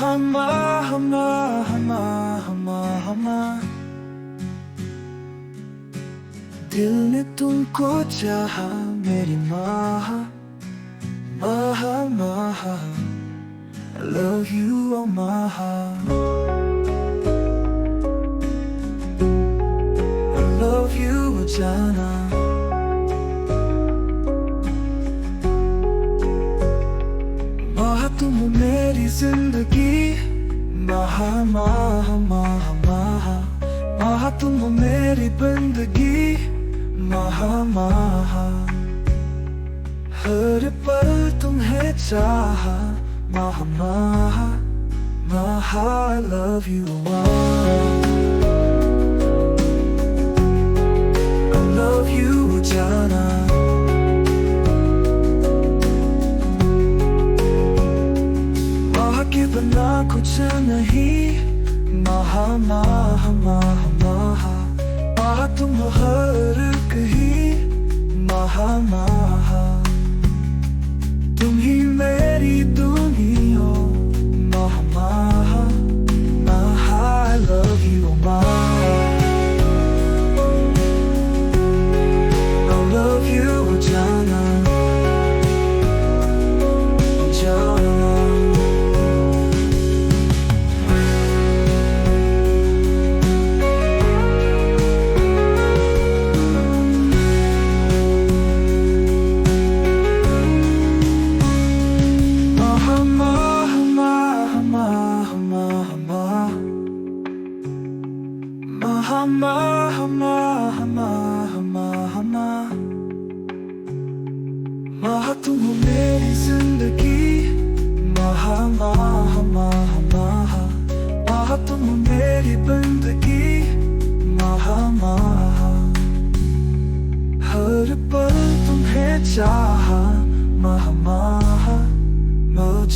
Maha, Maha, Maha, Maha, Maha। दिल ने तुमको चाहा मेरी Maha, Maha, Maha। I love you, oh Maha। I love you, oh Jana। Maha तुम हो मेरी जिंदगी, Maha, Maha, Maha, Maha। Maha तुम हो मेरी बंदगी, Maha, Maha। हर पल तुम्हें चाहा, Maha, Maha, Maha। I love you, Maha। I love you, Jana। Maha के बिना कुछ नहीं, Maha, Maha, Maha, Maha। Maha तुम हो हर कहीं, Maha, Maha। तुम ही मेरी दुनिया, Maha, Maha, Maha। I love you, Maha। I love you, Jana। Jana। Maha, Maha, Maha, Maha, Maha, Maha। Maha तुम हो मेरी जिंदगी, Maha, Maha, Maha, Maha। Maha तुम हो मेरी बंदगी, Maha, Maha। हर पल तुम्हें चाहा, Maha, Maha, Maha।